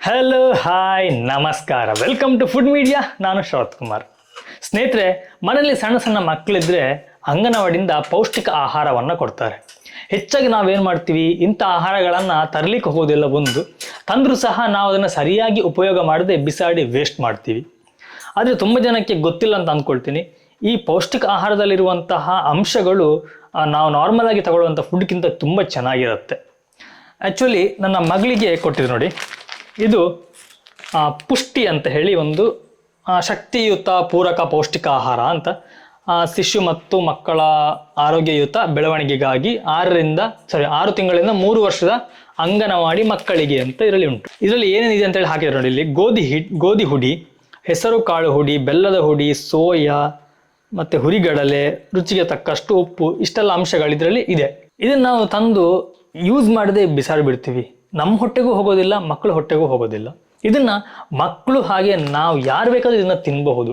Hello hi ನಮಸ್ಕಾರ, welcome to food media. ನಾನು ಶರತ್ ಕುಮಾರ್. ಸ್ನೇಹಿತರೆ, ಮನೆಯಲ್ಲಿ ಸಣ್ಣ ಸಣ್ಣ ಮಕ್ಕಳಿದ್ರೆ ಅಂಗನವಾಡಿಯಿಂದ ಪೌಷ್ಟಿಕ ಆಹಾರವನ್ನು ಕೊಡ್ತಾರೆ. ಹೆಚ್ಚಾಗಿ ನಾವೇನು ಮಾಡ್ತೀವಿ, ಇಂಥ ಆಹಾರಗಳನ್ನು ತರಲಿಕ್ಕೆ ಹೋಗೋದಿಲ್ಲ. ಒಂದು ತಂದರೂ ಸಹ ನಾವು ಅದನ್ನು ಸರಿಯಾಗಿ ಉಪಯೋಗ ಮಾಡದೆ ಬಿಸಾಡಿ ವೇಸ್ಟ್ ಮಾಡ್ತೀವಿ. ಆದರೆ ತುಂಬ ಜನಕ್ಕೆ ಗೊತ್ತಿಲ್ಲ ಅಂತ ಅಂದ್ಕೊಳ್ತೀನಿ. ಈ ಪೌಷ್ಟಿಕ ಆಹಾರದಲ್ಲಿರುವಂತಹ ಅಂಶಗಳು ನಾವು ನಾರ್ಮಲ್ ಆಗಿ ತಗೊಳ್ಳುವಂಥ ಫುಡ್ಗಿಂತ ತುಂಬ ಚೆನ್ನಾಗಿರುತ್ತೆ. ಆ್ಯಕ್ಚುಲಿ ನನ್ನ ಮಗಳಿಗೆ ಕೊಟ್ಟಿದ್ದು ನೋಡಿ, ಇದು ಪುಷ್ಟಿ ಅಂತ ಹೇಳಿ ಒಂದು ಶಕ್ತಿಯುತ ಪೂರಕ ಪೌಷ್ಟಿಕ ಆಹಾರ ಅಂತ. ಶಿಶು ಮತ್ತು ಮಕ್ಕಳ ಆರೋಗ್ಯಯುತ ಬೆಳವಣಿಗೆಗಾಗಿ 6 ತಿಂಗಳಿಂದ 3 ವರ್ಷದ ಅಂಗನವಾಡಿ ಮಕ್ಕಳಿಗೆ ಅಂತ ಇದರಲ್ಲಿ ಉಂಟು. ಇದರಲ್ಲಿ ಏನೇನಿದೆ ಅಂತೇಳಿ ಹಾಕಿದ್ರು ನೋಡಿ. ಇಲ್ಲಿ ಗೋಧಿ ಹುಡಿ, ಹೆಸರು ಕಾಳು ಹುಡಿ, ಬೆಲ್ಲದ ಹುಡಿ, ಸೋಯಾ ಮತ್ತು ಹುರಿಗಡಲೆ, ರುಚಿಗೆ ತಕ್ಕಷ್ಟು ಉಪ್ಪು, ಇಷ್ಟೆಲ್ಲ ಅಂಶಗಳು ಇದರಲ್ಲಿ ಇದೆ. ಇದನ್ನು ನಾವು ತಂದು ಯೂಸ್ ಮಾಡದೆ ಬಿಸಾಡಿಬಿಡ್ತೀವಿ. ನಮ್ಮ ಹೊಟ್ಟೆಗೂ ಹೋಗೋದಿಲ್ಲ, ಮಕ್ಕಳ ಹೊಟ್ಟೆಗೂ ಹೋಗೋದಿಲ್ಲ. ಇದನ್ನು ಮಕ್ಕಳು ಹಾಗೆ ನಾವು ಯಾರು ಬೇಕಾದ್ರೂ ಇದನ್ನು ತಿನ್ನಬಹುದು.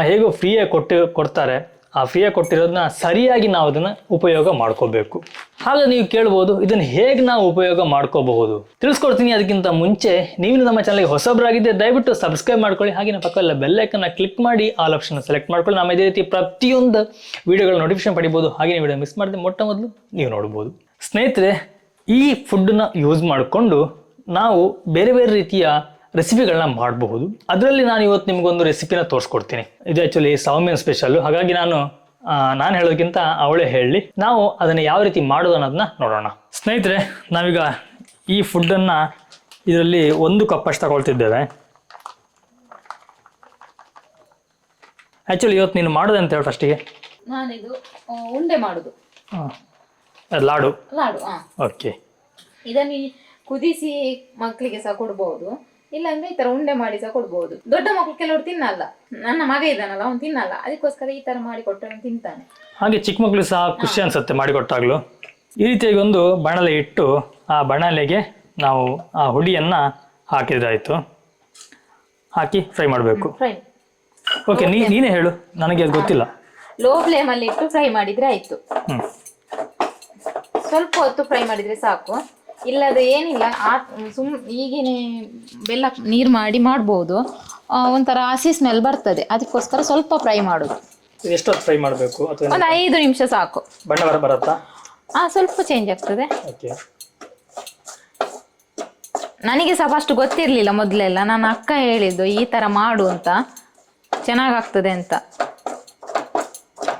ಹೇಗೋ ಫ್ರೀಯಾಗಿ ಕೊಡ್ತಾರೆ. ಆ ಫ್ರೀಯಾಗಿ ಕೊಟ್ಟಿರೋದನ್ನ ಸರಿಯಾಗಿ ನಾವು ಅದನ್ನು ಉಪಯೋಗ ಮಾಡ್ಕೋಬೇಕು. ಹಾಗೆ ನೀವು ಕೇಳ್ಬೋದು, ಇದನ್ನು ಹೇಗೆ ನಾವು ಉಪಯೋಗ ಮಾಡ್ಕೋಬಹುದು ತಿಳಿಸ್ಕೊಡ್ತೀನಿ. ಅದಕ್ಕಿಂತ ಮುಂಚೆ ನೀವು ನಮ್ಮ ಚಾನಲ್ಗೆ ಹೊಸಬರಾಗಿದ್ದರೆ ದಯವಿಟ್ಟು ಸಬ್ಸ್ಕ್ರೈಬ್ ಮಾಡ್ಕೊಳ್ಳಿ. ಹಾಗೆ ಪಕ್ಕದಲ್ಲ ಬೆಲ್ ಐಕನ್ನ ಕ್ಲಿಕ್ ಮಾಡಿ ಆಲ್ ಆಪ್ಷನ್ ಸೆಲೆಕ್ಟ್ ಮಾಡ್ಕೊಳ್ಳಿ. ನಮ್ಮ ಇದೇ ರೀತಿ ಪ್ರತಿಯೊಂದು ವಿಡಿಯೋಗಳ ನೋಟಿಫಿಕೇಶನ್ ಪಡಿಬೋದು. ಹಾಗೆ ವಿಡಿಯೋ ಮಿಸ್ ಮಾಡಿದ್ರೆ ಮೊಟ್ಟ ಮೊದಲು ನೀವು ನೋಡ್ಬೋದು. ಸ್ನೇಹಿತರೆ, ಈ ಫುಡ್ಡನ್ನ ಯೂಸ್ ಮಾಡಿಕೊಂಡು ನಾವು ಬೇರೆ ಬೇರೆ ರೀತಿಯ ರೆಸಿಪಿಗಳನ್ನ ಮಾಡಬಹುದು. ಅದರಲ್ಲಿ ನಾನು ಇವತ್ತು ನಿಮಗೊಂದು ರೆಸಿಪಿನ ತೋರಿಸ್ಕೊಡ್ತೀನಿ. ಇದು ಆ್ಯಕ್ಚುಲಿ ಸೌಮ್ಯನ್ ಸ್ಪೆಷಲ್ಲು. ಹಾಗಾಗಿ ನಾನು ಹೇಳೋದಕ್ಕಿಂತ ಅವಳೇ ಹೇಳಲಿ. ನಾವು ಅದನ್ನು ಯಾವ ರೀತಿ ಮಾಡೋದು ಅನ್ನೋದನ್ನ ನೋಡೋಣ. ಸ್ನೇಹಿತರೆ, ನಾವೀಗ ಈ ಫುಡ್ಡನ್ನು ಇದರಲ್ಲಿ 1 ಕಪ್ ಅಷ್ಟು ತಗೊಳ್ತಿದ್ದೇವೆ. ಆ್ಯಕ್ಚುಲಿ ಇವತ್ತು ನೀನು ಮಾಡೋದು ಅಂತ ಹೇಳಿ ಫಸ್ಟಿಗೆ. ನಾನಿದು ಉಂಡೆ ಮಾಡುದು. ಲಾಡು. ಓಕೆ. ಇದನ್ನು ಕುದಿಸಿ ಮಕ್ಕಳಿಗೆ ಸಹ ಕೊಡ್ಬೋದು, ಇಲ್ಲಾಂದ್ರೆ ಈ ತರ ಉಂಡೆ ಮಾಡಿ ಸಹ ಕೊಡ್ಬೋದು. ದೊಡ್ಡ ಮಕ್ಕಳು ಕೆಲವರು ತಿನ್ನಲ್ಲ. ನನ್ನ ಮಗ ಇದ್ದಾನಲ್ಲ, ಅವ್ನು ತಿನ್ನಲ್ಲ. ಅದಕ್ಕೋಸ್ಕರ ಈ ತರ ಮಾಡಿ ಕೊಟ್ಟರೆ ಅವ್ನು ತಿಂತಾನೆ. ಹಾಗೆ ಚಿಕ್ಕ ಮಕ್ಕಳು ಸಹ ಖುಷಿ ಅನ್ಸುತ್ತೆ ಮಾಡಿಕೊಟ್ಟಾಗ್ಲೂ. ಈ ರೀತಿಯಾಗಿ ಒಂದು ಬಾಣಲೆ ಇಟ್ಟು ಆ ಬಾಣಲೆಗೆ ನಾವು ಆ ಹುಡಿಯನ್ನ ಹಾಕಿದ್ರಾಯ್ತು. ಹಾಕಿ ಫ್ರೈ ಮಾಡಬೇಕು. ಓಕೆ, ನೀನೇ ಹೇಳು, ನನಗೆ ಅದು ಗೊತ್ತಿಲ್ಲ. ಲೋ ಫ್ಲೇಮ್ ಅಲ್ಲಿ ಇಟ್ಟು ಫ್ರೈ ಮಾಡಿದ್ರೆ ಆಯ್ತು. ಸ್ವಲ್ಪ ಹೊತ್ತು ಫ್ರೈ ಮಾಡಿದ್ರೆ ಸಾಕು. ಇಲ್ಲದ ಏನಿಲ್ಲ, ಈಗಿನ ಬೆಲ್ಲ ನೀರು ಮಾಡಿ ಮಾಡ್ಬೋದು. ಒಂಥರ ಹಸಿ ಸ್ಮೆಲ್ ಬರ್ತದೆ. ಅದಕ್ಕೋಸ್ಕರ ಸ್ವಲ್ಪ ಫ್ರೈ ಮಾಡೋದು. ಎಷ್ಟೊತ್ತು ಫ್ರೈ ಮಾಡಬೇಕು? ಒಂದು 5 ನಿಮಿಷ ಸಾಕು. ಬಣ್ಣ ಬರುತ್ತಾ? ಸ್ವಲ್ಪ ಚೇಂಜ್ ಆಗ್ತದೆ. ನನಗೆ ಸಹ ಫಸ್ಟ್ ಗೊತ್ತಿರಲಿಲ್ಲ ಮೊದಲೆಲ್ಲ. ನನ್ನ ಅಕ್ಕ ಹೇಳಿದ್ದು ಈ ತರ ಮಾಡು ಅಂತ, ಚೆನ್ನಾಗಾಗ್ತದೆ ಅಂತ.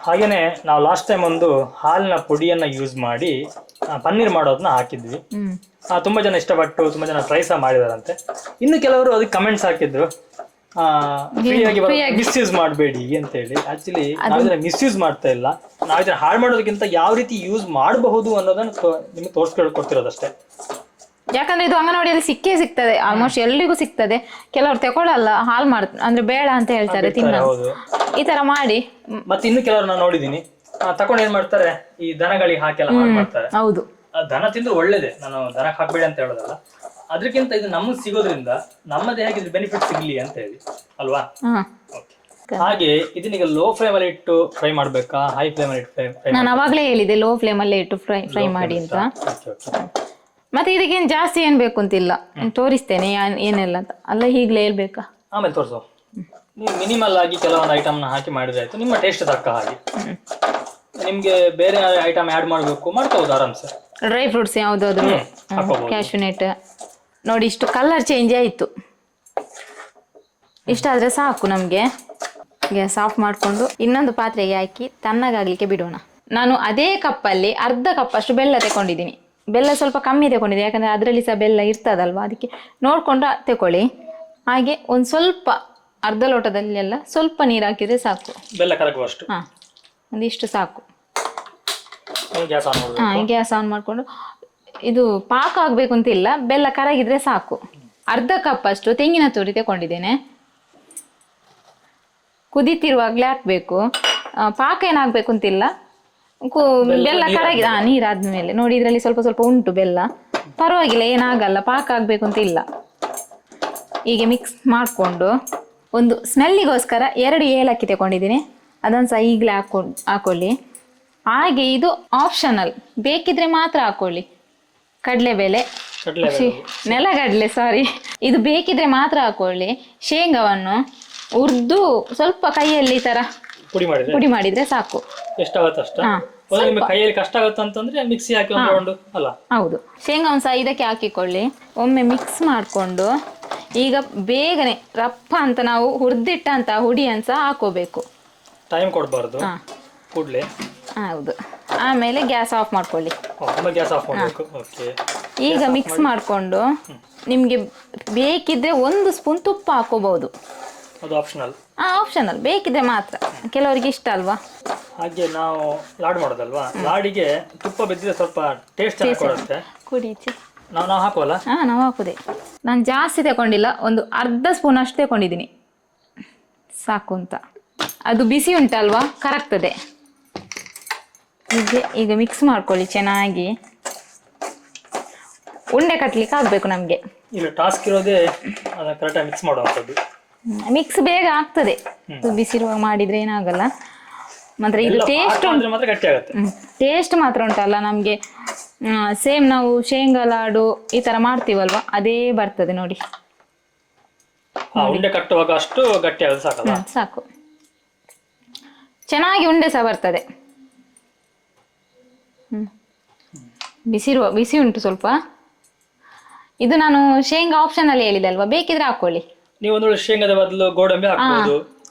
ಹಾಗೇನೆ ನಾವು ಲಾಸ್ಟ್ ಟೈಮ್ ಒಂದು ಹಾಲಿನ ಪುಡಿಯನ್ನ ಯೂಸ್ ಮಾಡಿ ಪನ್ನೀರ್ ಮಾಡೋದನ್ನ ಹಾಕಿದ್ವಿ. ತುಂಬಾ ಜನ ಇಷ್ಟಪಟ್ಟು ತುಂಬಾ ಜನ ಟ್ರೈ ಸಹ ಮಾಡಿದಾರಂತೆ. ಇನ್ನು ಕೆಲವರು ಅದಕ್ಕೆ ಕಮೆಂಟ್ಸ್ ಹಾಕಿದ್ರು, ಮಿಸ್ಯೂಸ್ ಮಾಡಬೇಡಿ ಅಂತ ಹೇಳಿ. ಆಕ್ಚುಲಿ ನಾವಿದ್ರೆ ಮಿಸ್ಯೂಸ್ ಮಾಡ್ತಾ ಇಲ್ಲ. ನಾವಿದ್ರೆ ಹಾಳು ಮಾಡೋದಕ್ಕಿಂತ ಯಾವ ರೀತಿ ಯೂಸ್ ಮಾಡಬಹುದು ಅನ್ನೋದನ್ನ ನಿಮ್ಗೆ ತೋರಿಸ್ಕೊಡ್ತಿರೋದಷ್ಟೇ. ಯಾಕಂದ್ರೆ ಇದು ಅಂಗನವಾಡಿಯಲ್ಲಿ ಸಿಗ್ತದೆ. ಆಲ್ಮೋಸ್ಟ್ ಎಲ್ಲಿಗೂ ಸಿಗ್ತದೆ. ಕೆಲವರು ತಗೊಳ್ಳಲ್ಲ, ಹಾಲ್ ಮಾಡ್ತಾರೆ ಅಂದ್ರೆ ಬೇಡ ಅಂತ ಹೇಳ್ತಾರೆ, ತಿನ್ನ. ಈ ತರ ಮಾಡಿ. ಮತ್ತೆ ಇನ್ನು ಕೆಲವರು ನಾನು ನೋಡಿದೀನಿ, ತಕೊಂಡು ಏನ್ ಮಾಡ್ತಾರೆ, ಈ ದನಗಳಿಗೆ ಹಾಕೆಲ್ಲ ಹಾಳು ಮಾಡ್ತಾರೆ. ಹೌದು, ದನ ತಿಂದ್ರೆ ಒಳ್ಳೇದೇ, ನಾನು ದನಕ್ಕೆ ಹಾಕ್ಬೇಡಿ ಅಂತ ಹೇಳೋದಲ್ಲ. ಅದಕ್ಕಿಂತ ಇದು ನಮಗೆ ಸಿಗೋದ್ರಿಂದ ನಮ್ಮ ದೇಹಕ್ಕೆ ಇದ್ರ ಬೆನಿಫಿಟ್ ಸಿಗ್ಲಿ ಅಂತ ಹೇಳಿ ಅಲ್ವಾ. ಹಾಗೆ ಇದನ್ನೀಗ ಲೋ ಫ್ಲೇಮ್ ಅಲ್ಲಿ ಇಟ್ಟು ಫ್ರೈ ಮಾಡ್ಬೇಕಾ, ಹೈ ಫ್ಲೇಮ್ ಅಲ್ಲಿ ಇಟ್ಟು ಫ್ರೈ? ನಾನು ಅವಾಗ್ಲೇ ಹೇಳಿದೆ ಲೋ ಫ್ಲೇಮ್ ಅಲ್ಲೇ ಇಟ್ಟು ಫ್ರೈ ಮಾಡಿ ಅಂತ. ಮತ್ತೆ ಇದಕ್ಕೇನು ಜಾಸ್ತಿ ಏನ್ ಬೇಕು ಅಂತಿಲ್ಲ, ತೋರಿಸ್ತೇನೆ ಏನೆಲ್ಲ ಅಂತ. ಅಲ್ಲ ಹೀಗ್ಲೇ ಹೇಳ್ಬೇಕಾ? ಆಮೇಲೆ ತೋರಿಸು. ನೀವು ಮಿನಿಮಲ್ ಆಗಿ ಕೆಲವೊಂದು ಐಟಮ್ ನ ಹಾಕಿ ಮಾಡಿದ್ರೆ ಆಯ್ತು, ನಿಮ್ಮ ಟೇಸ್ಟ್ ತಕ್ಕ ಹಾಗೆ. ನಿಮ್ಗೆ ಬೇರೆ ಐಟಮ್ ಆಡ್ ಮಾಡಬೇಕು, ಮಾಡ್ಕೋಬಹುದು ಆರಾಮ್ಸೆ. ಡ್ರೈ ಫ್ರೂಟ್ಸ್ ಯಾವ್ದಾದ್ರು, ಕ್ಯಾಶ್ಯೂನೆಟ್ ನೋಡಿ. ಇಷ್ಟು ಕಲರ್ ಚೇಂಜ್ ಆಯ್ತು. ಇಷ್ಟಾದ್ರೆ ಸಾಕು ನಮ್ಗೆ. ಗ್ಯಾಸ್ ಆಫ್ ಮಾಡ್ಕೊಂಡು ಇನ್ನೊಂದು ಪಾತ್ರೆಗೆ ಹಾಕಿ ತಣ್ಣಗಾಗ್ಲಿಕ್ಕೆ ಬಿಡೋಣ. ನಾನು ಅದೇ ಕಪ್ಪಲ್ಲಿ ಅರ್ಧ ಕಪ್ ಅಷ್ಟು ಬೆಲ್ಲ ತಗೊಂಡಿದ್ದೀನಿ. ಬೆಲ್ಲ ಸ್ವಲ್ಪ ಕಮ್ಮಿ ತಗೊಂಡಿದ್ದೀನಿ, ಯಾಕಂದ್ರೆ ಅದರಲ್ಲಿ ಸಹ ಬೆಲ್ಲ ಇರ್ತದಲ್ವಾ. ಅದಕ್ಕೆ ನೋಡ್ಕೊಂಡು ತಗೊಳ್ಳಿ. ಹಾಗೆ ಒಂದು ಸ್ವಲ್ಪ ಅರ್ಧ ಲೋಟದಲ್ಲಿ ಎಲ್ಲ ಸ್ವಲ್ಪ ನೀರು ಹಾಕಿದ್ರೆ ಸಾಕು. ಬೆಲ್ಲ ಕರಗುವಷ್ಟು. ಒಂದಿಷ್ಟು ಸಾಕು. ಗ್ಯಾಸ್ ಆನ್ ಮಾಡ್ಕೊಂಡು, ಇದು ಪಾಕ ಆಗ್ಬೇಕು ಅಂತಿಲ್ಲ, ಬೆಲ್ಲ ಕರಗಿದ್ರೆ ಸಾಕು. ಅರ್ಧ ಕಪ್ ಅಷ್ಟು ತೆಂಗಿನ ತುರಿ ತಗೊಂಡಿದ್ದೇನೆ. ಕುದೀತಿರುವಾಗಲೇ ಹಾಕ್ಬೇಕು. ಪಾಕ ಏನಾಗಬೇಕು ಅಂತಿಲ್ಲ. ಬೆಲ್ಲ ಕರಗಿದೆ, ನೀರಾದ್ಮೇಲೆ ನೋಡಿ ಇದರಲ್ಲಿ ಸ್ವಲ್ಪ ಸ್ವಲ್ಪ ಉಂಟು ಬೆಲ್ಲ. ಪರವಾಗಿಲ್ಲ, ಏನಾಗಲ್ಲ. ಪಾಕ ಆಗ್ಬೇಕು ಅಂತ ಇಲ್ಲ. ಹೀಗೆ ಮಿಕ್ಸ್ ಮಾಡಿಕೊಂಡು ಒಂದು ಸ್ಮೆಲ್ಲಿಗೋಸ್ಕರ 2 ಏಲಕ್ಕಿ ತಗೊಂಡಿದ್ದೀನಿ. ಅದನ್ನು ಸಹ ಈಗಲೇ ಹಾಕೊಳ್ಳಿ. ಹಾಗೆ ಇದು ಆಪ್ಷನಲ್, ಬೇಕಿದ್ರೆ ಮಾತ್ರ ಹಾಕೊಳ್ಳಿ. ಕಡಲೆಬೇಳೆ, ನೆಲಗಡಲೆ ಸಾರಿ, ಇದು ಬೇಕಿದ್ರೆ ಮಾತ್ರ ಹಾಕೊಳ್ಳಿ. ಶೇಂಗಾವನ್ನು ಹುರಿದು ಸ್ವಲ್ಪ ಕೈಯಲ್ಲಿ ಈ ತರ ಪುಡಿ ಮಾಡಿದ್ರೆ ಸಾಕು. ಎಷ್ಟಾಗುತ್ತೆ ಅಷ್ಟ. ನಿಮಗೆ ಕೈಯಲ್ಲಿ ಕಷ್ಟ ಆಗುತ್ತೆ ಅಂತಂದ್ರೆ ಮಿಕ್ಸಿ ಹಾಕಿ ಒಂದು ರೌಂಡ್ ಅಲ್ಲ. ಹೌದು, ಶೇಂಗಾವನ್ನು ಸಹ ಇದಕ್ಕೆ ಹಾಕಿಕೊಳ್ಳಿ. ಒಮ್ಮೆ ಮಿಕ್ಸ್ ಮಾಡಿಕೊಂಡು ಈಗ ಬೇಗನೆ ರಪ್ಪ ಅಂತ ನಾವು ಹುರಿದಿಟ್ಟಂತ ಹುಡಿಯನ್ನು ಸಹ ಹಾಕೋಬೇಕು. ಟೈಮ್ ಕೊಡಬಾರ್ದು ಕೂಡಲೇ. ಹೌದು, ಆಮೇಲೆ ಗ್ಯಾಸ್ ಆಫ್ ಮಾಡ್ಕೊಳ್ಳಿ. ಗ್ಯಾಸ್ ಆಫ್ ಮಾಡಬೇಕು. ಓಕೆ. ಈಗ ಮಿಕ್ಸ್ ಮಾಡಿಕೊಂಡು ನಿಮಗೆ ಬೇಕಿದ್ರೆ 1 ಸ್ಪೂನ್ ತುಪ್ಪ ಹಾಕೋಬಹುದು. ಅದು ಆಪ್ಷನಲ್. ಆಪ್ಷನಲ್, ಬೇಕಿದ್ರೆ ಮಾತ್ರ, ಕೆಲವರಿಗೆ ಇಷ್ಟ ಅಲ್ವಾ. ಹಾಗೆ ನಾವು ಲಾಡು ಮಾಡೋದಲ್ವಾ, ಲಾಡಿಗೆ ತುಪ್ಪ ಬೆದ್ದಿದ್ರೆ ಸ್ವಲ್ಪ ಟೇಸ್ಟ್ ಚೆನ್ನಾಗಿ ಕೊಡುತ್ತೆ. ಕುಡೀಚಿ ನಾವು ಹಾಕುವಲ್ಲ. ನಾವು ಹಾಕುದೇ. ನಾನು ಜಾಸ್ತಿ ತಗೊಂಡಿಲ್ಲ, ಒಂದು ಅರ್ಧ ಸ್ಪೂನ್ ಅಷ್ಟು ತಗೊಂಡಿದ್ದೀನಿ ಸಾಕು ಅಂತ. ಅದು ಬಿಸಿ ಉಂಟಲ್ವಾ, ಕರಗ್ತದೆ. ಈಗ ಮಿಕ್ಸ್ ಮಾಡ್ಕೊಳ್ಳಿ ಚೆನ್ನಾಗಿ. ಉಂಡೆ ಕಟ್ಲಿಕ್ಕೆ ಆಗ್ಬೇಕು ನಮಗೆ. ಇಲ್ಲ, ಟಾಸ್ಕ್ ಇರೋದೇ ಕರೆಕ್ಟಾಗಿ ಮಿಕ್ಸ್ ಮಾಡುವಂಥದ್ದು. ಮಿಕ್ಸ್ ಬೇಗ ಆಗ್ತದೆ, ಬಿಸಿರುವಾಗ ಮಾಡಿದ್ರೆ ಏನಾಗಲ್ಲ. ಮಾತ್ರ ಇದು ಟೇಸ್ಟ್ ಮಾತ್ರ ಉಂಟಲ್ಲ ನಮಗೆ, ಸೇಮ್ ನಾವು ಶೇಂಗಾ ಲಾಡು ಈ ತರ ಮಾಡ್ತೀವಲ್ವಾ ಅದೇ ಬರ್ತದೆ ನೋಡಿ. ಉಂಡೆ ಕಟ್ಟುವಾಗ ಅಷ್ಟು ಗಟ್ಟಿ ಆಗೋದು ಸಾಕಲ್ಲ. ಸಾಕು, ಚೆನ್ನಾಗಿ ಉಂಡೆ ಸಹ ಬರ್ತದೆ. ಬಿಸಿ ಉಂಟು ಸ್ವಲ್ಪ. ಇದು ನಾನು ಶೇಂಗಾ ಆಪ್ಷನ್ ಅಲ್ಲಿ ಹೇಳಿದೆ ಅಲ್ವಾ, ಬೇಕಿದ್ರೆ ಹಾಕೊಳ್ಳಿ. ನೀವು ಒಂದು ಶೇಂಗಾದ ಬದಲು ಗೋಡಂಬಿ ಹಾಕಬಹುದು,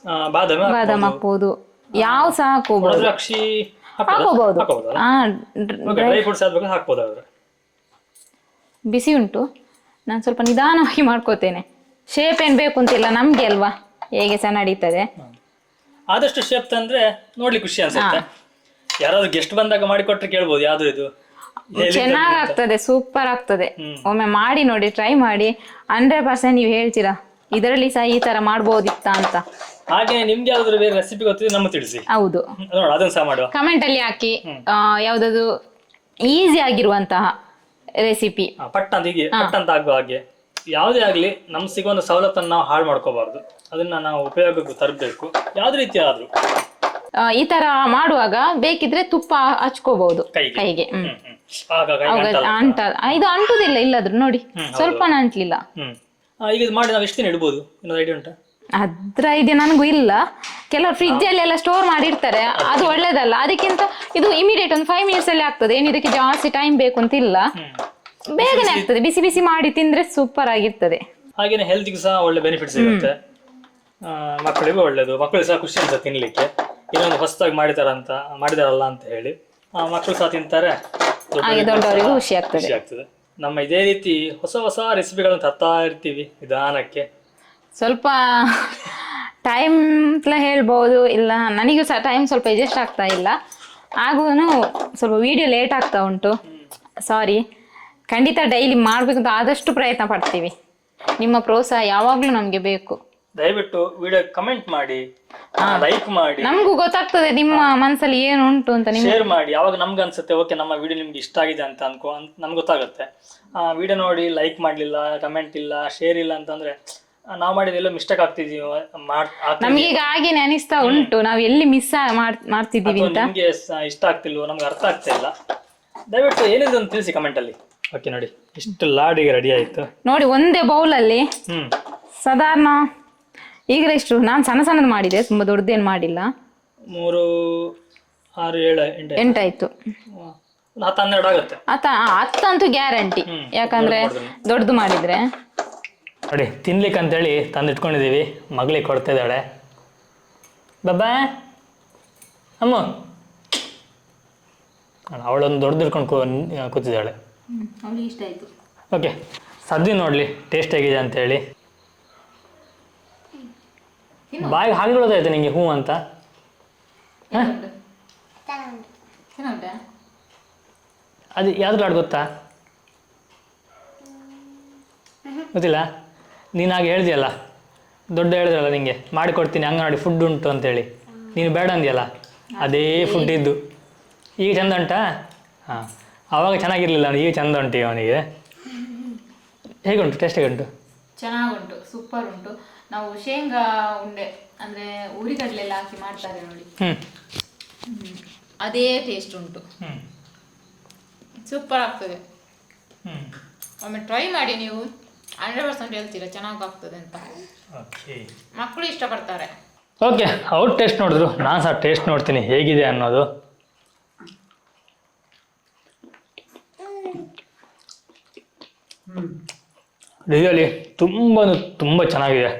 ಬಾದಾಮಿ ಹಾಕಬಹುದು, ಯಾವ ಸಹ ಹಾಕೋಬಹುದು. ದ್ರಾಕ್ಷಿ ಹಾಕೋಬಹುದು. ಡ್ರೈ ಫ್ರೂಟ್ಸ್ ಹಾಕಬಹುದು. ಬಿಸಿ ಉಂಟು, ನಾನು ಸ್ವಲ್ಪ ನಿಧಾನವಾಗಿ ಮಾಡ್ಕೋತೇನೆ. ಶೇಪ್ ಏನ್ ಬೇಕು ಅಂತಿಲ್ಲ, ನಮ್ಗೆ ಅಲ್ವಾ ಹೇಗೆ ಸಹ ನಡೀತದೆ. ಆದಷ್ಟು ಶೇಪ್ ತಂದ್ರೆ ನೋಡ್ಲಿಕ್ಕೆ ಖುಷಿ ಅನ್ಸುತ್ತೆ. ಯಾರಾದ್ರೂ ಗೆಸ್ಟ್ ಬಂದಾಗ ಮಾಡಿಕೊಟ್ರೆ ಕೇಳ್ಬೋದು ಯಾವ್ದು ಇದು. ಚೆನ್ನಾಗಾಗ್ತದೆ, ಸೂಪರ್ ಆಗ್ತದೆ. ಒಮ್ಮೆ ಮಾಡಿ ನೋಡಿ, ಟ್ರೈ ಮಾಡಿ. 100% ನೀವು ಹೇಳ್ತೀರಾ ಇದರಲ್ಲಿ ಸಹ ಈ ತರ ಮಾಡ್ಬೋದಿತ್ತ ಅಂತ. ಹಾಗೆ ನಿಮ್ಗೆ ಯಾವ್ದಾದ್ರು ಬೇರೆ ರೆಸಿಪಿ ಗೊತ್ತಿದ್ರೆ ನಮ್ಗೆ ತಿಳಿಸಿ. ಹೌದು, ಅದನ್ನ ಸಹ ಮಾಡುವ. ಕಮೆಂಟ್ ಅಲ್ಲಿ ಹಾಕಿ. ಯಾವ್ದಾದ್ರು ಈಸಿ ಆಗಿರುವಂತಹ ರೆಸಿಪಿ, ಪಟ್ಟಂತ ಆಗುವ ಹಾಗೆ ಯಾವುದೇ ಆಗ್ಲಿ, ನಮ್ಗೆ ಸಿಗುವಂತ ಸವಲತ್ತನ್ನು ನಾವು ಹಾಳು ಮಾಡ್ಕೋಬಾರ್ದು. ಅದನ್ನ ನಾವು ಉಪಯೋಗಕ್ಕೆ ತರಬೇಕು, ಯಾವ್ದು ರೀತಿ ಆದ್ರೂ. ಈ ತರ ಮಾಡುವಾಗ ಬೇಕಿದ್ರೆ ತುಪ್ಪ ಹಚ್ಕೋಬಹುದು ಕೈಗೆ. ಇದು ಅಂಟುದಿಲ್ಲ, ಇಲ್ಲದ್ರು ನೋಡಿ ಸ್ವಲ್ಪ ಅಂಟ್ಲಿಲ್ಲ. ಈಗ ಮಾಡಿ ನಾವು ಎಷ್ಟು ದಿನ ಇಡ್ಬೋದು, ಇನ್ನೊಂದು ಐಡಿಯಾ ಉಂಟಾ? ಅದ್ರ ಐಡಿಯಾ ನನಗೂ ಇಲ್ಲ. ಕೆಲವರು ಫ್ರಿಜ್ ಅಲ್ಲಿ ಎಲ್ಲ ಸ್ಟೋರ್ ಮಾಡಿರ್ತಾರೆ, ಅದು ಒಳ್ಳೇದಲ್ಲ. ಅದಕ್ಕಿಂತ ಇದು ಇಮಿಡಿಯೇಟ್ ಒಂದು 5 ಮಿನಿಟ್ಸ್ ಅಲ್ಲಿ ಆಗ್ತದೆ. ಏನು ಇದಕ್ಕೆ ಜಾಸ್ತಿ ಟೈಮ್ ಬೇಕು ಅಂತ ಇಲ್ಲ, ಬೇಗನೆ ಆಗ್ತದೆ. ಬಿಸಿ ಬಿಸಿ ಮಾಡಿ ತಿಂದ್ರೆ ಸೂಪರ್ ಆಗಿರ್ತದೆ. ಹಾಗೇನೆ ಹೆಲ್ತ್ಗೆ ಸಹ ಒಳ್ಳೆ ಬೆನಿಫಿಟ್ ಸಿಗುತ್ತೆ, ಮಕ್ಕಳಿಗೂ ಒಳ್ಳೇದು. ಮಕ್ಕಳಿಗೆ ಸಹ ಖುಷಿ ಅನ್ಸುತ್ತೆ ತಿನ್ಲಿಕ್ಕೆ, ಇನ್ನೊಂದು ಹೊಸದಾಗಿ ಮಾಡಿದಾರಲ್ಲ ಅಂತ ಹೇಳಿ ಮಕ್ಕಳು ಸಹ ತಿಂತಾರೆ, ದೊಡ್ಡವರಿಗೂ ಖುಷಿ ಆಗ್ತದೆ. ನಮ್ಮ ಇದೇ ರೀತಿ ಹೊಸ ಹೊಸ ರೆಸಿಪಿಗಳನ್ನು ತರ್ತಾ ಇರ್ತೀವಿ ನಿಧಾನಕ್ಕೆ. ಸ್ವಲ್ಪ ಟೈಮ್ ಅಂತ ಹೇಳ್ಬೋದು, ಇಲ್ಲ ನನಗೂ ಸಹ ಟೈಮ್ ಸ್ವಲ್ಪ ಅಡ್ಜಸ್ಟ್ ಆಗ್ತಾ ಇಲ್ಲ. ಹಾಗೂ ಸ್ವಲ್ಪ ವಿಡಿಯೋ ಲೇಟ್ ಆಗ್ತಾ ಉಂಟು, ಸಾರಿ. ಖಂಡಿತ ಡೈಲಿ ಮಾಡ್ಬೇಕಂತ ಆದಷ್ಟು ಪ್ರಯತ್ನ ಪಡ್ತೀವಿ. ನಿಮ್ಮ ಪ್ರೋತ್ಸಾಹ ಯಾವಾಗ್ಲೂ ನಮ್ಗೆ ಬೇಕು. ದಯವಿಟ್ಟು ವಿಡಿಯೋ ಕಮೆಂಟ್ ಮಾಡಿ, ಲೈಕ್ ಮಾಡಿ, ನಮಗೂ ಗೊತ್ತಾಗ್ತದೆ ನಿಮ್ಮ ಮನಸ್ಸಲ್ಲಿ ಏನು ಉಂಟು ಅಂತ. ಶೇರ್ ಮಾಡಿ. ಯಾವಾಗ ನಮ್ಗೆ ಅನ್ಸುತ್ತೆ ಓಕೆ ನಮ್ಮ ವಿಡಿಯೋ ನಿಮ್ಗೆ ಇಷ್ಟ ಆಗಿದೆ ಅಂತ ನಮ್ಗೆ ಗೊತ್ತಾಗುತ್ತೆ. ವಿಡಿಯೋ ನೋಡಿ ಲೈಕ್ ಮಾಡ್ಲಿಲ್ಲ, ಕಮೆಂಟ್ ಇಲ್ಲ, ಶೇರ್ ಇಲ್ಲ ಅಂತಂದ್ರೆ ನಾವು ಮಾಡಿದೆಲ್ಲ ಮಿಸ್ಟೇಕ್ ಆಗ್ತಿದೀವಿ. ನಮ್ಗೆ ಈಗ ಹಾಗೇನೆ ಅನಿಸ್ತಾ ಉಂಟು, ನಾವು ಎಲ್ಲಿ ಮಿಸ್ ಮಾಡ್ತಿದೀವಿ ಅಂತ. ನಿಮ್ಗೆ ಇಷ್ಟ ಆಗ್ತಿಲ್ವೋ, ನಮ್ಗೆ ಅರ್ಥ ಆಗ್ತಾ ಇಲ್ಲ. ದಯವಿಟ್ಟು ಏನಿದೆ ಅಂತ ತಿಳಿಸಿ ಕಮೆಂಟ್ ಅಲ್ಲಿ. ಓಕೆ, ನೋಡಿ ಇಷ್ಟು ಲಾಡಿಗೆ ರೆಡಿ ಆಯ್ತು ನೋಡಿ. ಒಂದೇ ಬೌಲಲ್ಲಿ ಸಾಧಾರಣ ಈಗ ಎಷ್ಟು, ನಾನು ಸಣ್ಣದು ಮಾಡಿದೆ, ತುಂಬಾ ದೊಡ್ಡದೇನು ಮಾಡಿಲ್ಲ. 3, 6, 7, 8 ಆಯ್ತು. 10, 12 ಆಗುತ್ತೆ. 10 ಅಂತೂ ಗ್ಯಾರಂಟಿ, ಯಾಕಂದ್ರೆ ದೊಡ್ಡದು ಮಾಡಿದ್ರೆ. ನೋಡಿ ತಿನ್ಲಿಕ್ಕೆ ಅಂತೇಳಿ ತಂದಿಟ್ಕೊಂಡಿದೀವಿ, ಮಗಳಿಗೆ ಕೊಡ್ತಾ ಇದ್ದಾಳೆ. ಬಾಬಾ ಅಮ್ಮ, ಅವಳೊಂದು ದೊಡ್ಡದು ಇಟ್ಕೊಂಡು ಕೂತಿದ್ದಾಳೆ. ಅವಳಿಗೆ ಇಷ್ಟ ಆಯ್ತು. ಓಕೆ, ಸದ್ದಿ ನೋಡ್ಲಿ ಟೇಸ್ಟ್ ಹೇಗಿದೆ ಅಂತೇಳಿ. ಬಾಯಿಗೆ ಹಾಕಿಬಿಡೋದಾಯ್ತು ನಿಂಗೆ ಹ್ಞೂ ಅಂತ. ಅದು ಯಾವ್ದು ಲಾಡು ಗೊತ್ತಾ? ಗೊತ್ತಿಲ್ಲ? ನೀನು ಹಾಗೆ ಹೇಳ್ದಿಯಲ್ಲ, ದೊಡ್ಡ ಹೇಳಿದ್ರಲ್ಲ ನಿಂಗೆ ಮಾಡಿಕೊಡ್ತೀನಿ ಅಂಗನವಾಡಿ ಫುಡ್ ಉಂಟು ಅಂತೇಳಿ, ನೀನು ಬೇಡ ಅಂದ್ಯಲ್ಲ, ಅದೇ ಫುಡ್ ಇದ್ದು. ಈಗ ಚಂದ ಉಂಟಾ? ಹಾಂ, ಆವಾಗ ಚೆನ್ನಾಗಿರ್ಲಿಲ್ಲ ಅವನು, ಈಗ ಚಂದ ಉಂಟು ಅವನಿಗೆ. ಹೇಗುಂಟು, ಟೇಸ್ಟ್ ಹೇಗುಂಟು? ಚೆನ್ನಾಗುಂಟು, ಸೂಪರ್ ಉಂಟು. ನಾವು ಶೇಂಗಾ ಉಂಡೆ ಅಂದ್ರೆ ಉರಿಗಡ್ಲೆಲ್ಲ ಹಾಕಿ ಮಾಡ್ತಾರೆ ನೋಡಿ, ಅದೇ ಟೇಸ್ಟ್ ಉಂಟು, ಸೂಪರ್ ಆಗ್ತದೆ. ಒಮ್ಮೆ ಟ್ರೈ ಮಾಡಿ ನೀವು 100% ಹೇಳ್ತೀರಾ ಚೆನ್ನಾಗಾಗ್ತದೆ ಅಂತ. ಓಕೆ ಮಕ್ಕಳು ಇಷ್ಟಪಡ್ತಾರೆ. ಓಕೆ, ಅವ್ರು ಟೇಸ್ಟ್ ನೋಡಿದ್ರು, ನಾನು ಸಹ ಟೇಸ್ಟ್ ನೋಡ್ತೀನಿ ಹೇಗಿದೆ ಅನ್ನೋದು. ರಿಯಲಿ ತುಂಬ ಚೆನ್ನಾಗಿದೆ.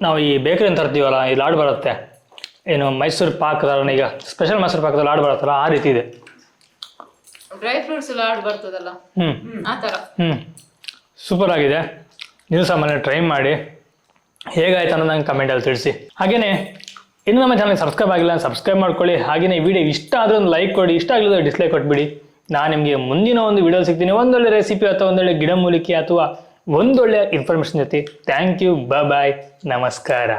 ನಾವು ಈ ಬೇಕರಿ ಅಂತ ತರ್ತೀವಲ್ಲ, ಈ ಲಾಡು ಬರುತ್ತೆ, ಏನು ಮೈಸೂರು ಪಾಕದ ಈಗ ಸ್ಪೆಷಲ್ ಮೈಸೂರು ಪಾಕದ ಲಾಡು ಬರುತ್ತಲ್ಲ ಆ ರೀತಿ ಇದೆ. ಡ್ರೈ ಫ್ರೂಟ್ಸ್ ಲಾಡು ಬರ್ತದಲ್ಲ ಆ ಥರ. ಸೂಪರ್ ಆಗಿದೆ. ನೀವು ಸಹ ಮನೆ ಟ್ರೈ ಮಾಡಿ ಹೇಗಾಯ್ತು ಅನ್ನೋದು ನಂಗೆ ಕಮೆಂಟಲ್ಲಿ ತಿಳಿಸಿ. ಹಾಗೆಯೇ ಇನ್ನು ನಮ್ಮ ಚಾನಲ್ಗೆ ಸಬ್ಸ್ಕ್ರೈಬ್ ಆಗಿಲ್ಲ ಸಬ್ಸ್ಕ್ರೈಬ್ ಮಾಡ್ಕೊಳ್ಳಿ. ಹಾಗೆಯೇ ಈ ವಿಡಿಯೋ ಇಷ್ಟ ಆದರೆ ಒಂದು ಲೈಕ್ ಕೊಡಿ, ಇಷ್ಟ ಆಗಲಿಲ್ಲ ಡಿಸ್ಲೈಕ್ ಕೊಟ್ಬಿಡಿ. ನಾನು ನಿಮಗೆ ಮುಂದಿನ ಒಂದು ವಿಡಿಯೋ ಸಿಗ್ತೀನಿ, ಒಂದೊಳ್ಳೆ ರೆಸಿಪಿ ಅಥವಾ ಒಂದೊಳ್ಳೆ ಗಿಡಮೂಲಿಕೆ ಅಥವಾ ಒಂದೊಳ್ಳೆ ಇನ್ಫಾರ್ಮೇಷನ್ ಜೊತೆ. ಥ್ಯಾಂಕ್ ಯು, ಬಾಯ್, ನಮಸ್ಕಾರ.